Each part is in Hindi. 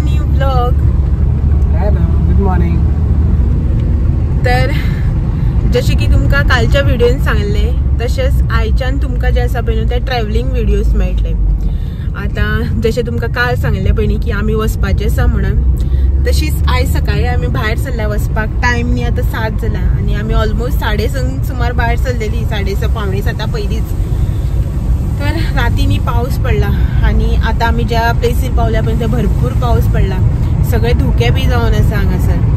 New blog. Hello, good morning. तर जसे की तुमका कालच्या व्हिडिओन सांगले तसेच आयच्यान तुमका जे आसा पळय ते ट्रॅव्हलिंग व्हिडिओज मेळटले. आता जसे तुमका काल सांगले पळय की आम्ही वचपाचे आसा म्हणून, तशीच आयज सकाळी आम्ही भायर सरल्या वचपाक. टायम न्ही आता 7 जाला आणि आम्ही ऑलमोस्ट 6:30 सुमार भायर सरलेली. 6:30 पावणे 7 पयलीच. तर रातीनी पाऊस पडला आणि आता आम्ही ज्या प्लेसीर पावल्या पण ते भरपूर पाऊस पडला. सगळे धुके बी जावन आसा हांगासर.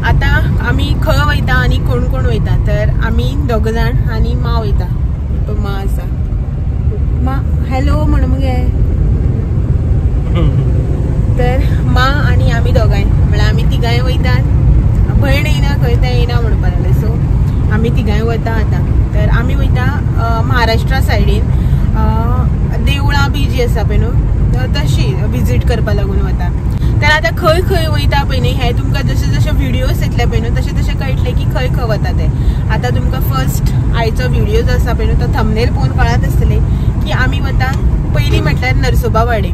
आता आम्ही खंय वयता आणि कोण कोण वयता तर आम्ही दोग जाण आणि मा वयता. मा आसा मा हॅलो म्हण मगे. तर मा आणि आम्ही दोगांय म्हळ्यार आम्ही तिगांय वयतात. भयण येना खंय तें येना म्हणपाक लागले. सो आम्ही तिगांय वता आता. तर आम्ही वयता महाराष्ट्रा सायडीन देवळां बी जी आसा पळय न्हू तशी विजीट करपा लागून वता. तर आता खंय खंय वयता पळय न्ही हे तुमकां जशे जशे व्हिडिओज येतले पळय न्हू तशे तशे कळटले की खंय खंय वता ते. आता तुमकां फर्स्ट आयचो व्हिडिओ जो आसा पळय न्हू तो थंबनेल पळोवन कळत आसतले की आमी वता पयलीं म्हटल्यार नरसोबावाडी,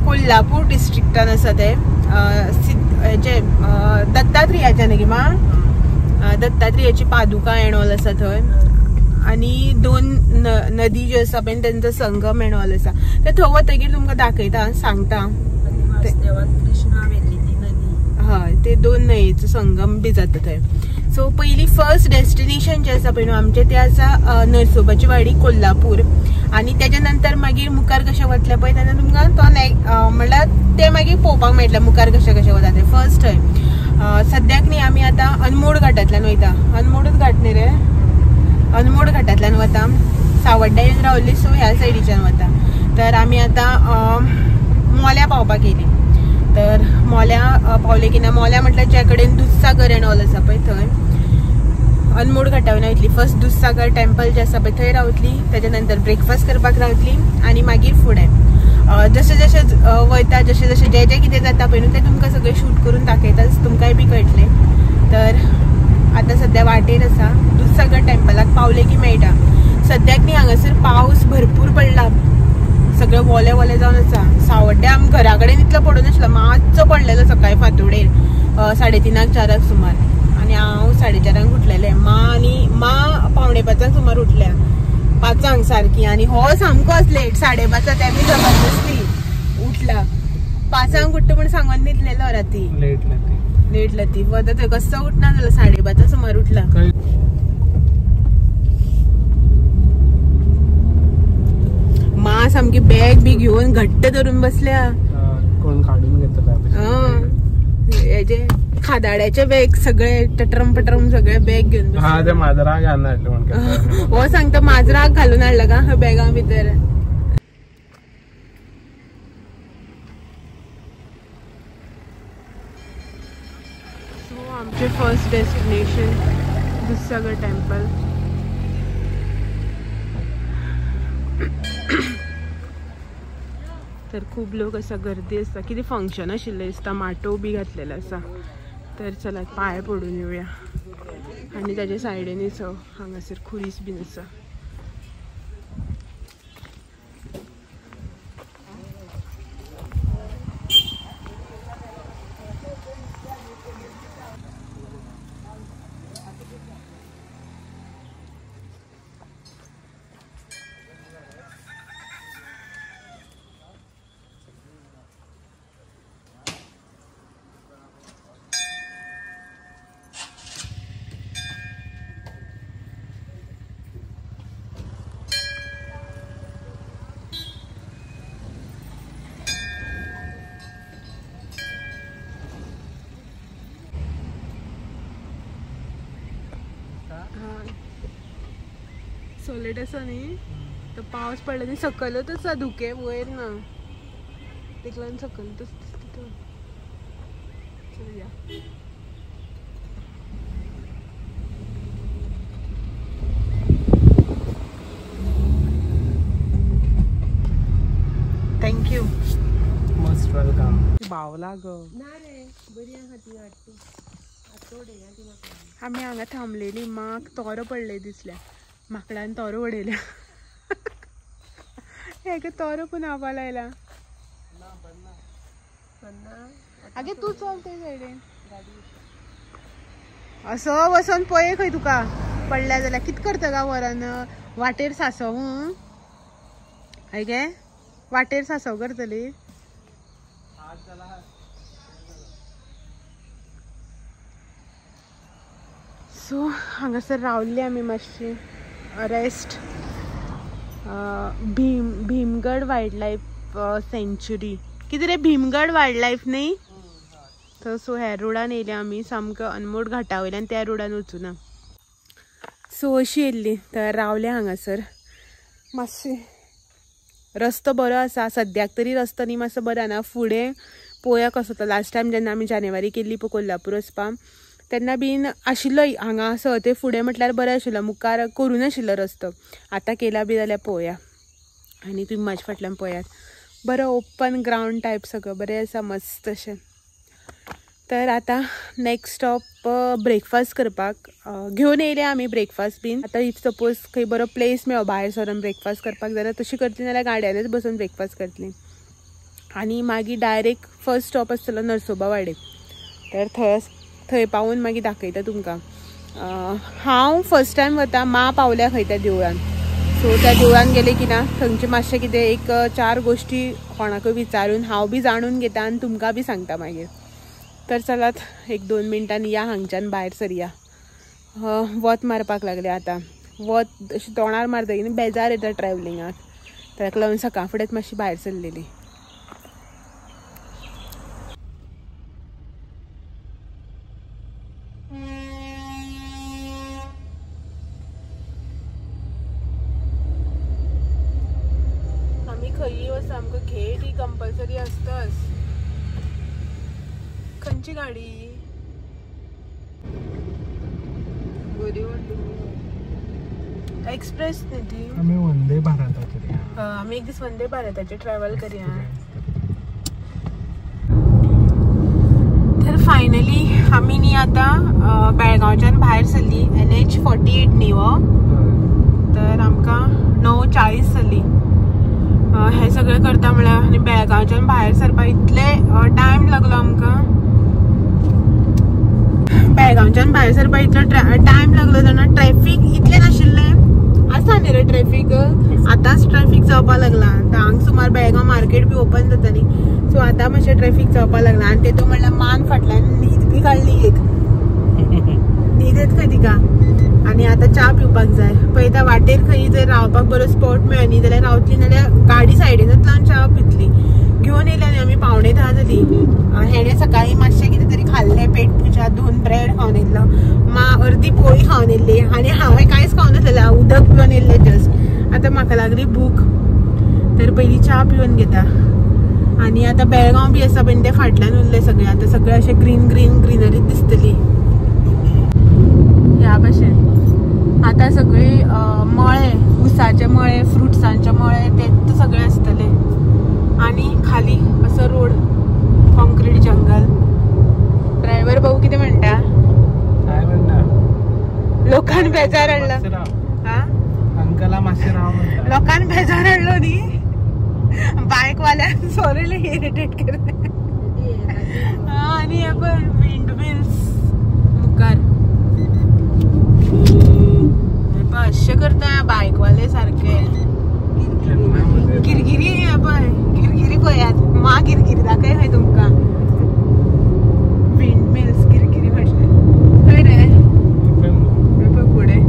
कोल्हापूर डिस्ट्रिक्टान आसा ते. हेचे दत्तात्रेयाच्या न्ही मा दत्तात्रेयाची पादुका एणोल आसा थंय आणि 2 नदी ज्यो आसा पळय तेंचो संगम एणोल आसा. तर थंय वतकीर तुमकां दाखयता सांगता. हय ते 2 न्हंयेचो संगम बी जाता थंय. सो पयली फर्स्ट डेस्टिनेशन जे आसा पळय न्हू आमचे ते आसा नरसोबाची वाडी कोल्हापूर. आणि त्याच्या नंतर मागीर मुखार कशें वतले पळय तेन्ना तुमकां तो म्हणल्यार ते मागीर पळोवपाक मेळटलें मुखार कशें कशें वता ते. फर्स्ट थंय सद्याक न्ही आमी आतां अनमोड घाटांतल्यान वयता. अनमोडूच घाट न्ही रे, अनमोड घाटांतल्यान वता. सावड्ड्या येवन रावल्ली सो ह्या सायडीच्यान वता. तर आमी आतां मोल्या पावपाक येयली. तर मोल्या पावले की ना मोल्या म्हटल्यार ज्या कडेन दूधसागर एणोल आसा पळय थंय अनमोड घाटा वयल्यान वयतली. फर्स्ट दूधसागर टेम्पल जे आसा पळय थंय रावतली. तेच्या नंतर ब्रेकफास्ट करपाक रावतली आणि मागीर फुडें जशें जशें वयता जशें जशें जें जें कितें जाता पळय न्हू तें तुमकां सगळें शूट करून दाखयता तुमकांय बी कळटलें. तर आतां सद्या वाटेर आसा. दूधसागर टेम्पलाक पावले की मेळटा. सद्याक न्ही हांगासर पावस भरपूर पडला. सगळें वोलें वोलें जावन आसा. सावड्ड्या आमी घरा कडेन इतलो पडूं नासलो, मातसो पडलेलो सकाळी फांतोडेर 3:30-4 सुमार. आणि हांव 4:30 उठलेलें. मा 4:45 सुमार उठल्या 5 सारकी. आणि हो सामकोच लेट 5:30 त्या बी जबरदस्ती उठला. 5 उठ्ठा म्हण सांगून न्हिदलेलो राती. लेट लाती वता थंय कसो उठना जालो 5:30 सुमार उठला. मा सामकी बॅग बी घेऊन घट्ट धरून बसल्या. कोण काढून घेतला हेजे खादाड्याचे बॅग सगळे टटरम पटरम सगळे बॅग घेऊन बसल्या. माजराक हाडले हो सांगता माजराक घालून हाडला का बॅगा भितर. सो आमचे फर्स्ट डेस्टिनेशन दूधसागर टेम्पल. तर खूप लोक असा गर्दी आसा. कितें फंक्शन आशिल्लें दिसता. माटोव बी घातलेलो आसा. तर चला पांय पडून येवया. आणि ताच्या सायडीनच हांगासर खुरीस बीन आसा. सोलेट आसा न्ही तो पावस पडला न्ही सकलच आसा धुके वयर ना तेकलान सकलच दिसता. चलया थँक्यू. Most welcome. बावला ग ना रे बरी हाती वाटते. आम्ही हांगा थांबलेली. म्हाक तोरो पडले दिसल्या. माकडान तोरो उडयल्या. हे तोरो पण आवा लायला. आगे तू चलते सायडीन असं वचून पळय खंय तुका पडल्या जाल्यार कित करता गा वरान वाटेर सासव हय गे वाटेर सासव करतली सो हांगासर रावल्ली आमी मातशी rest Bhimgad wild life sanctuary कितें रे भीमगड वायल्ड लायफ न्ही तर सो ह्या रोडान येयले आमी सामको अनमोड घाटा वयल्यान त्या रोडान वचूना सो अशी येयल्ली तर रावले हांगासर मातशें रस्तो बरो आसा सद्याक तरी रस्तो न्ही मातसो बरो ना फुडें पळोवया कसो तो लास्ट टायम जेन्ना आमी जानेवारी केल्ली पळय कोल्हापूर वचपाक तेन्ना बीन आशिल्लो हांगा असो ते फुडें म्हटल्यार बरो आशिल्लो मुखार करून आशिल्लो रस्तो आतां केला बी जाल्यार पळोवया आनी तुमी म्हाज्या फाटल्यान पळयात बरो ओपन ग्रावंड टायप सगळं बरें आसा मस्त अशें तर आता नेक्स्ट स्टॉप ब्रेकफास्ट करपाक घेवन येयले आमी ब्रेकफास्ट बीन आतां इफ सपोज खंय बरो प्लेस मेळ्ळो भायर सरून ब्रेकफास्ट करपाक जाल्यार तशी करतली नाल्यार गाड्यानच बसून ब्रेकफास्ट करतली आनी मागीर डायरेक्ट फर्स्ट स्टॉप आसतलो नरसोबा वाडे तर थंय पावून मागीर दाखयता तुमकां हांव फर्स्ट टायम वता मा पावल्या खंय त्या देवळान सो त्या देवळान गेले की ना थंयचे मातशें कितें एक 4 गोश्टी कोणाकय विचारून हांव बी जाणून घेता आनी तुमकां बी सांगता मागीर तर चलात 1-2 मिनटांनी या हांगच्यान भायर सरया वत मारपाक लागले आतां वत अशी तोंडार मारतकीर बेजार येता ट्रॅव्हलिंगाक ताका लागून सकाळ फुडेंच मातशी भायर सरलेली आमी खंयी वचूं आमकां खेळ ती कंपल्सरी आसताच खंयची गाडी एक्सप्रेस न्ही ती आमी वंदे भारताचे आमी एक दीस वंदे भारताचे ट्रॅव्हल करया तर फायनली आमी न्ही आतां बेळगांवच्यान भायर सरली NH48 न्ही हो तर आमकां 9:40 जाली हे सगळें करता म्हळ्यार आनी बेळगांवच्यान भायर सरपाक इतले टायम लागलो आमकां बेळगांवच्यान भायर सरपाक इतलो टायम लागलो तेन्ना ट्रॅफिक इतलें नाशिल्लें आसा न्ही रे ट्रॅफिक आतांच ट्रॅफिक जावपाक लागला हांग सुमार बेळगांव मार्केट बी ओपन जाता न्ही सो आतां मातशें ट्रॅफिक जावपाक लागला आनी तेतून म्हणल्यार मान फाटल्यान न्हीद बी काडली एक न्हीद येत खंय तिका आनी आतां च्या पिवपाक जाय पळयता वाटेर खंय जर रावपाक बरो स्पॉट मेळ्ळो न्ही जाल्यार रावतली नाल्यार गाडी सायडीनच लावन च्या पितली घेवन येयल्या न्ही आमी 9:45 जाली हेणे सकाळीं मातशें कितें तरी खाल्लें पेट पुजा 2 ब्रेड खावन येयल्लो मा अर्दी पोळी खावन येयल्ली आनी हांवें कांयच खावन नासलें उदक पिवन येयल्लें जस्ट आतां म्हाका लागली भूक तर पयलीं च्या पिवन घेता आनी आतां बेळगांव बी आसा पळय ते फाटल्यान उरलें सगळें आतां सगळें अशें ग्रीनरी दिसतली ह्या भशेन आतां सगळी मळे उसाचे मळे फ्रुट्सांचे मळे ते सगळे आसतले आनी खाली असो रोड कॉन्क्रीट जंगल ड्रायव्हर भाऊ कितें म्हणटा काय म्हणटा लोकांनी बेजार हाडला हा अंकला मातशें राव म्हणटा लोकांनी बेजार हाडलो न्ही बायक वाल्यान सोरेले इरिटेट करता आनी हे पण विंड मिल्स मुखार अशें करता बायक वाले सारखे गिरगिरी पळय गिरगिरी पळयात मा गिरगिरी दाखय खंय तुमकां विंड मिल्स गिरगिरी म्हटलें खंय रे फुडें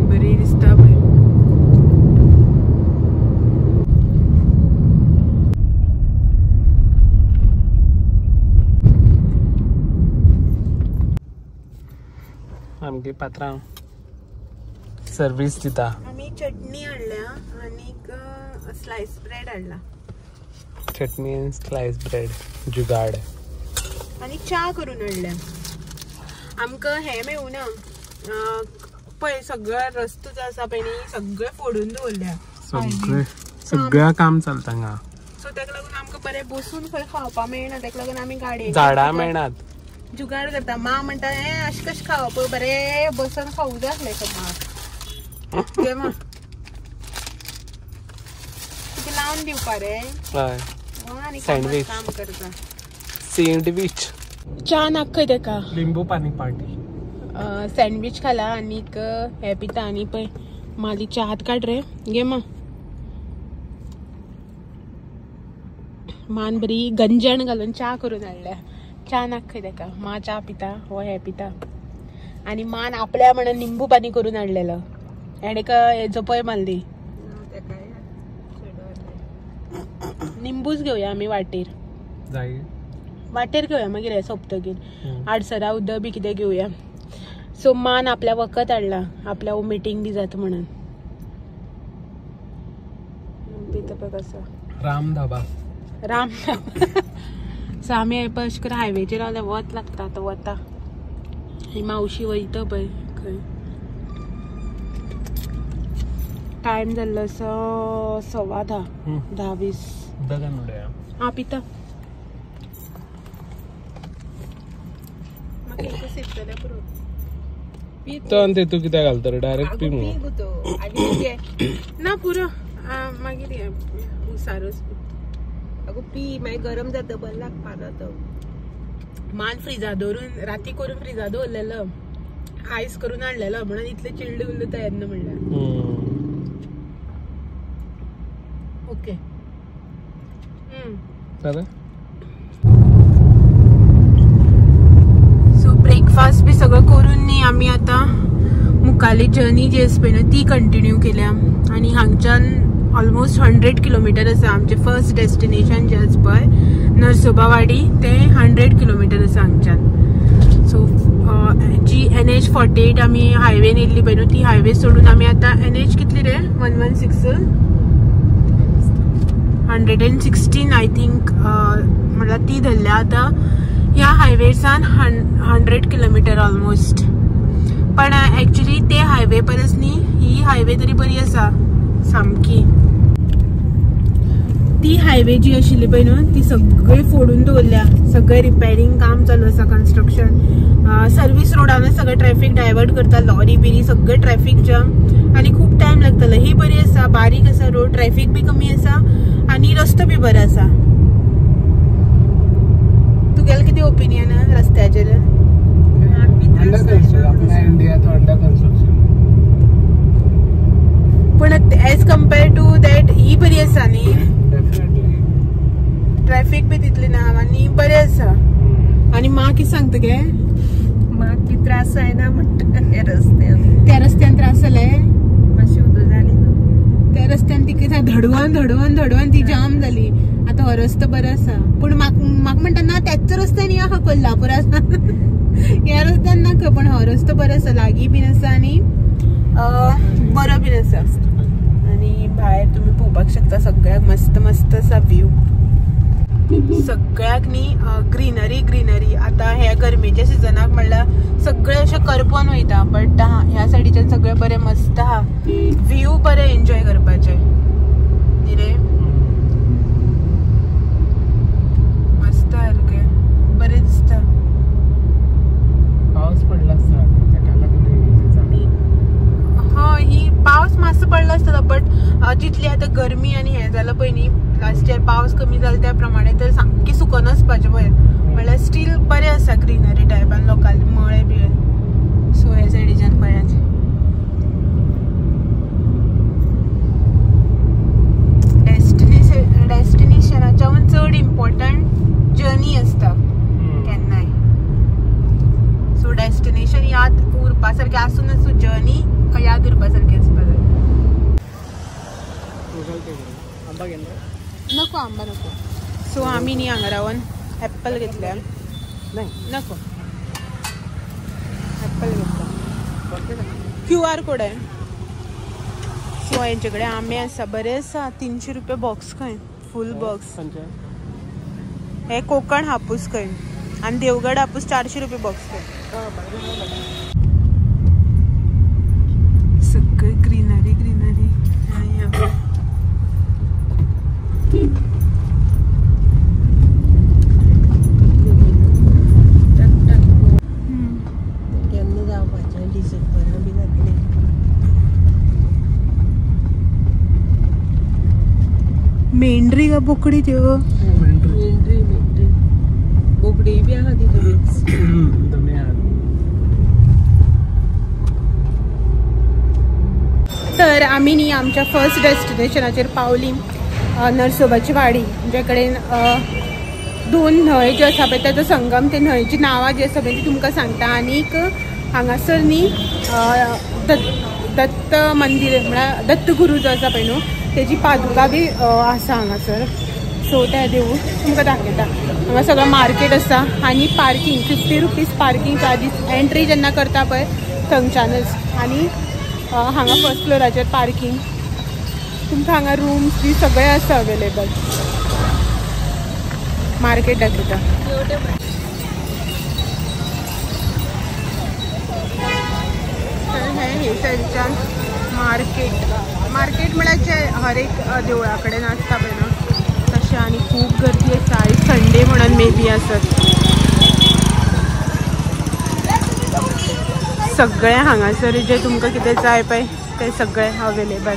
बरी दिसता पळय आमगे पात्रांव सर्विस दिता आमी चटणी हाडल्या आनीक स्लायस ब्रेड हाडला चटणी आनी स्लायस ब्रेड जुगाड आनी च्या करून हाडल्या आमकां हे मेळूना पळय सगळो रस्तो जो आसा पळय न्ही सगळें फोडून दवरल्या सगळ्या काम चलता हांगा सो ताका लागून आमकां बरें बसून खंय खावपाक मेळना ताका लागून आमी गाडयेन झाडां मेळनात जुगाड करता मा म्हणटा हे अशें कशें खावप बरें बसून खावूं जाय आसलें माक लावून दिवपा रे हय आणि सँडविच. काम करता सँडविच च्या नाखय तेका लिंबू पाणी पार्टी. सँडविच खाला आणि हे पिता आणि पळय मालीच्या हात काढ रे घे मान बरी गंजण घालून च्या करून हाडल्या. च्या नाखय तेका मा च्या पिता हो हे पिता आणि मान आपल्या म्हणून निंबू पाणी करून हाडलेलं हेणे का हेजो पळय मारली. निंबूच घेऊया आम्ही वाटेर घेऊया मागीर सोपतकीर आडसरा उदक बी कितें घेऊया. सो मान आपल्या वखत हाडला आपल्या मिटींग बी जाता म्हणून. राम धाबा सो आम्ही पश्कर हायवेचेर रावल्या वत लागता आतां वता. ही मावशी वयता पळय खंय. टायम जाल्लो 10:15 हा पिता ते तू कित्याक घालता रे डायरेक्ट पी ना पुरो मागीर उसारोच अगो पी मागीर गरम जाता बरें लागपा तो. मान फ्रिजा दवरून राती करून फ्रिजा दवरलेलो आयस करून हाडलेलो म्हणून इतले चिल्ड उरलो तयार ना म्हणल्यार. ओके सो ब्रेकफास्ट बी सगळं करून न्ही आमी आतां मुखाली जर्नी जी आसा पळय न्हू ती कंटिन्यू केल्या आणि हांगच्यान ऑलमोस्ट 100 किलोमीटर आसा. आमचे फर्स्ट डेस्टिनेशन जे आसा पळय नरसोबावाडी ते 100 किलोमीटर आसा हांगच्यान. सो जी NH48 आमी हायवेन येयल्ली पळय न्हू ती हायवे सोडून आमी आतां NH कितली रे 116 आय थिंक म्हणल्यार ती धरल्या आतां ह्या हायवेसान 100 किलोमीटर ऑलमोस्ट. पण एक्चुअली ते हायवे परस न्ही ही हायवे तरी बरी आसा सामकी. ती हायवे जी आशिल्ली पळय न्हू ती सगळी फोडून दवरल्या. सगळे रिपेरिंग काम चालू आसा कन्स्ट्रक्शन. सर्वीस रोडान सगळं ट्रॅफिक डायवर्ट करता लॉरी बिरी सगळं ट्रॅफिक जाम आणि खूप टाइम लागतलो. ही बरी आसा बारीक आसा रोड ट्रॅफिक बी कमी आसा आणि रस्तो बी बरो आसा. तुगेलें कितें ओपिनियन रस्त्याचेर? पण एज कम्पेअर टू दॅट ही बरी आसा न्ही. ट्रॅफिक बी तितली ना आणि बरें आसा. आणि मा कितें सांगता गे म्हाका कितें त्रास जायना म्हणटा त्या रस्त्यान त्रास जाले मातशी उदक जाली न्हू त्या रस्त्यान ती कितें धडवून ती जाम जाली. आता हो रस्तो बरो आसा पूण म्हाका म्हणटा ना त्याच रस्त्यान या कोल्हापुरात ह्या रस्त्यान नाका पण हो रस्तो बरो आसा लागीं बीन आसा आणि बरो बीन आसा. आणि भायर तुमी पळोवपाक शकता सगळ्याक मस्त मस्त आसा व्यू. सगळ्याक न्ही ग्रीनरी. आता ह्या गरमेच्या सिजनाक म्हणल्यार सगळे अशें करपोन वयता बट ह्या सायडीच्यान सगळें बरें मस्त आहा. व्यू बरें एन्जॉय करपाचे न्ही रे. मस्त सारखे बरें दिसता. पावस पडला आसता ही पावस मातसो पडलो आसतलो बट जितली आता गरमी आणि हे जालां पळय न्ही लास्ट इयर पावस कमी जालो त्या प्रमाणे तर सामकी सुकून आसपाचें पळय म्हणल्यार स्टील बरें आसा ग्रीनरी टायपान लोकांनी मळे बी. सो ह्या सायडीच्यान पळयात डेस्टिनेशनाच्याहून चड इम्पॉर्टंट जर्नी आसता केन्नाय. सो डेस्टिनेशन याद उरपा सारकें आसूं नासूं जर्नी याद उरपा सारकें आसपा जाय. नको आंबा नको. सो आमी न्ही हांगा रावन एप्पल घेतल्या. नको एप्पल घेतला. QR कोड आहे. सो यांचे कडेन आंबे आसा बरे आसा 300 रुपया बॉक्स खंय फूल बॉक्स. हे कोकण हापूस खंय आणि देवगड हापूस 400 रुपया बॉक्स खंय. सगळे ग्रीनरी केन्ना जावपाचें डिसेंबरा बी जातलें. मेंढरी का बोकडी त्यो मेंढरी बोकडी बी आहा ती सगळीच. तर आम्ही नी आमच्या फर्स्ट डेस्टिनेशनाचेर पावली नरसोबाची वाडी, ज्याकडे दोन न्हंय जे आसा पळय त्याचो संगम, ते न्हंयची नांवां जी आसा पळय ती तुमकां सांगता. आनीक हांगासर न्ही दत्त मंदिर म्हळ्यार दत्तगुरू जो आसा पळय न्हू तेजी पादुका बी आसा हांगासर. सो तें देवूळ तुमकां दाखयता. हांगा सगळं मार्केट आसा आनी parking 50 rupees parking charges entry जेन्ना करता पळय थंगच्यानच. आनी हांगा फर्स्ट फ्लोराचेर पार्किंग तुमकां हांगा रूम्स बी सगळे आसा अवेलेबल. मार्केट दाखयता. तर हे सायडीच्यान मार्केट म्हळ्यार जे हर एक देवळा कडेन आसता पळय न्हू तशें. आनी खूब गर्दी आसा. आयज संडे म्हणून मे बी आसत. सगळे हांगासर जे तुमकां कितें जाय पळय ते सगळे अवेलेबल.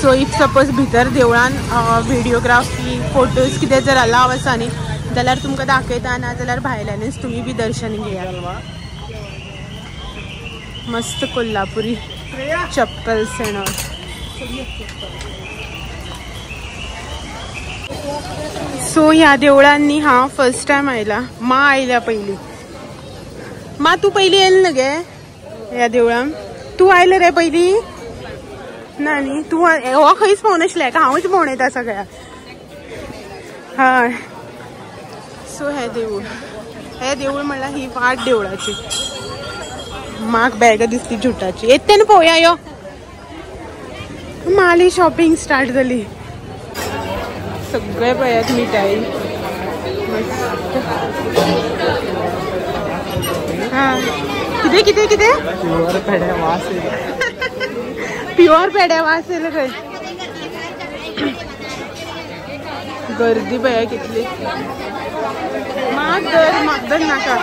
सो इफ सपोज भितर देवळान व्हिडिओग्राफी फोटोज कितें जर अलाव आसा न्ही जाल्यार तुमकां दाखयता, ना जाल्यार भायल्यानच तुमी बी दर्शन घेयात. मस्त कोल्हापुरी चप्पल्स एंड ऑल. सो ह्या देवळांनी हांव फर्स्ट टायम आयला. मा आयल्या पयली. मा तू पयली येयल न्ही गे ह्या देवळान? तू आयले रे पयली? ना न्ही. तू हो खंयच भोंवून नासलें का? हांवूच भोंवून येता सगळ्याक. हय. सो हे देवूळ म्हणल्यार ही वाट देवळाची. म्हाका बॅग दिसली जुटाची. येत तेन्ना पळोवया यो. माली शॉपिंग स्टार्ट जाली. सगळे पळयात मिठाई. हां कितें कितें कितें? प्युअर पेड्या वास प्युअर पेड्या वास येयले खंय. गर्दी पळया कितली. म्हाक धर नाका.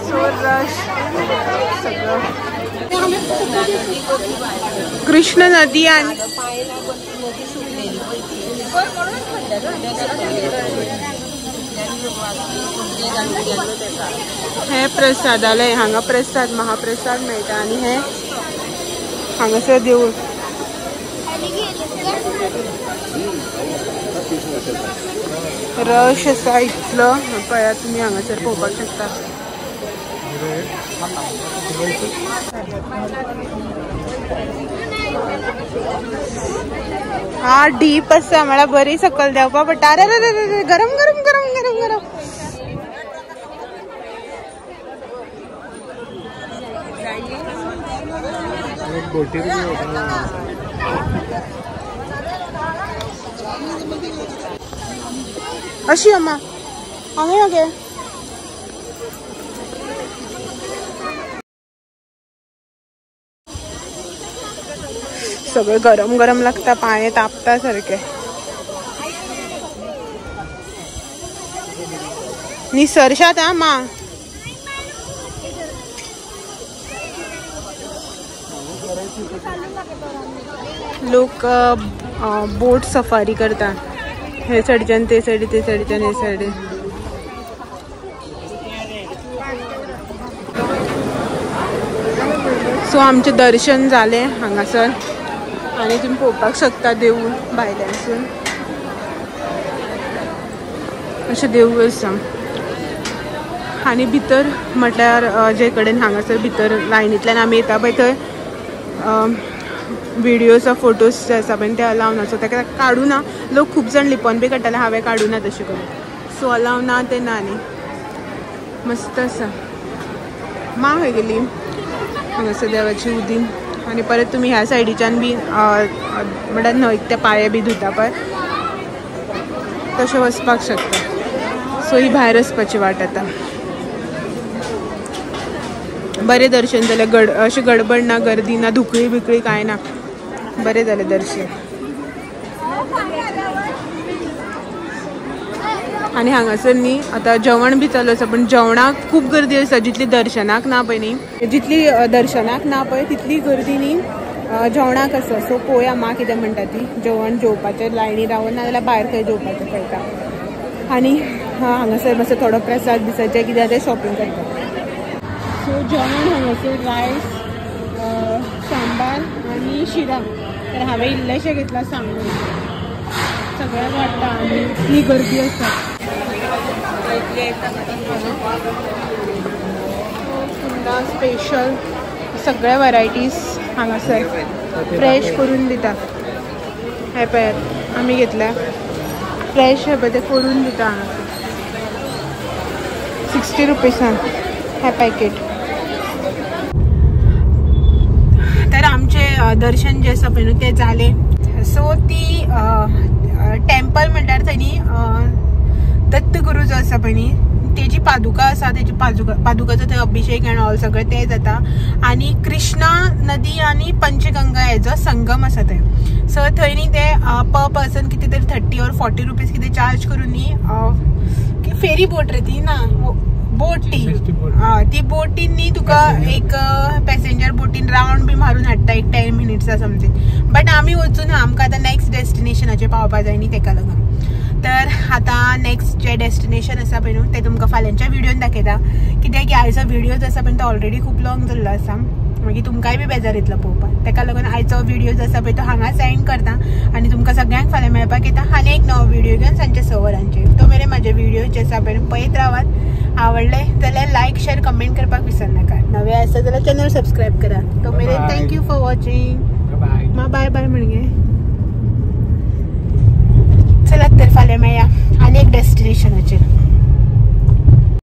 सो रश सगळं. कृष्ण नदी आणि हे प्रसादालय. हांगा प्रसाद महाप्रसाद मेळटा. आनी हे हांगासर देवूळ. रश आसा इतलो पळयात तुमी हांगासर पळोवपाक शकता. हा डीप आसा म्हळ्यार बरी सकल देवपा पडटा. अरे गरम गरम गरम गरम गरम. अशी अम्मा हांगा गे. सगळे गरम गरम लागता. पांय तापता सारखे. निसर्शात हा मा. लोक बोट सफारी करता. हे सायडीच्यान ते सायडी, ते सायडीच्यान हे सायडी. सो आमचे दर्शन जाले हांगासर. आनी तुम्ही पळोवपाक शकता देवूळ भायल्यानसून. अशें देवूळ आसा. आनी भितर म्हटल्यार जे कडेन हांगासर भितर लायनींतल्यान आमी येता पळय थंय व्हिडियोज वा फोटोज जे आसा पळय ते अलाव ना. सो ताका काडूं ना. लोक खूब जाण लिपोवन बी काडटाले. हांवें काडूं ना तशें करून. सो अलाव ना ते ना. न्ही मस्त आसा. मा खंय गेली? हांगासर देवाची उदी. आनी परत तुमी ह्या सायडीच्यान बी म्हळ्यार न्हंयक ते पांये बी धुता पळय तशें वचपाक शकता. सो ही भायर वचपाची वाट आतां. बरें दर्शन जालें. अशें गडबड ना, गर्दी ना, धुकळी बिकळी कांय ना. बरें जालें दर्शन. आणि हांगासर न्ही आता जेवण बी चालू आसा पण जेवणाक खूब गर्दी आसा जितली दर्शनाक ना पळय न्ही जितली दर्शनाक ना पळय तितली गर्दी न्ही जेवणाक आसा सो पळोवया म्हाका कितें म्हणटा ती जेवण जेवपाचें लायनी रावन नाजाल्यार भायर खंय जेवपाचें पळयता आनी हांगासर मातसो थोडो प्रसाद बिसाद कितें आसा तें शॉपिंग करता सो जेवण हांगासर रायस सांबार आनी शिरा तर हांवें इल्लेशें घेतलां सांगून सगळ्यांक वाडटा आनी इतली गर्दी आसा पुन्हा स्पेशल सगळे वरायटीज हांगासर फ्रेश करून दिता हे पळयात आमी घेतल्या फ्रेश हे पळय ते करून दिता हांगासर 60 रुपीसान हे पॅकेट तर आमचे दर्शन जे आसा पळय न्हू ते जाले सो ती टेम्पल म्हणल्यार थंय दत्तगुरू जो आसा पळय न्ही तेजी पादुका आसा तेजी पादुकाचो थंय अभिषेक एंड ऑल सगळें तें जाता आनी कृष्णा नदी आनी पंचगंगा हेजो संगम आसा थंय सो थंय न्ही ते पर पर्सन कितें तरी 30 or 40 रुपीज कितें चार्ज करून न्ही फेरी बोट रे ती ना बोट ती बोटीन न्ही तुका एक पॅसेंजर बोटीन रावंड बी मारून हाडटा एक 10 मिनिट्स समथींग बट आमी वचून आमकां आतां नेक्स्ट डेस्टिनेशनाचेर पावपा जाय न्ही तेका लागून तर आतां नेक्स्ट जे डेस्टिनेशन आसा पळय न्हू तें तुमकां फाल्यांच्या व्हिडिओन दाखयता कित्याक की आयचो व्हिडिओ जो आसा पळय तो ऑलरेडी खूब लॉंग जाल्लो आसा मागीर तुमकांय बी बेजार येतलो पळोवपाक तेका लागून आयचो व्हिडिओ जो आसा पळय तो हांगाच एंड करता आनी तुमकां सगळ्यांक फाल्यां मेळपाक येता आनी एक नवो व्हिडिओ घेवन सांजचे 6 वरांचेर तो मेरेन म्हाजे व्हिडिओ जे आसा पळय पळयत रावात आवडले जाल्यार लायक शेअर कमेंट करपाक विसरनाका नवे आसा जाल्यार चॅनल सबस्क्रायब करा तो मेरेन thank you for watching bye bye म्हणगे चला तर फाल्यां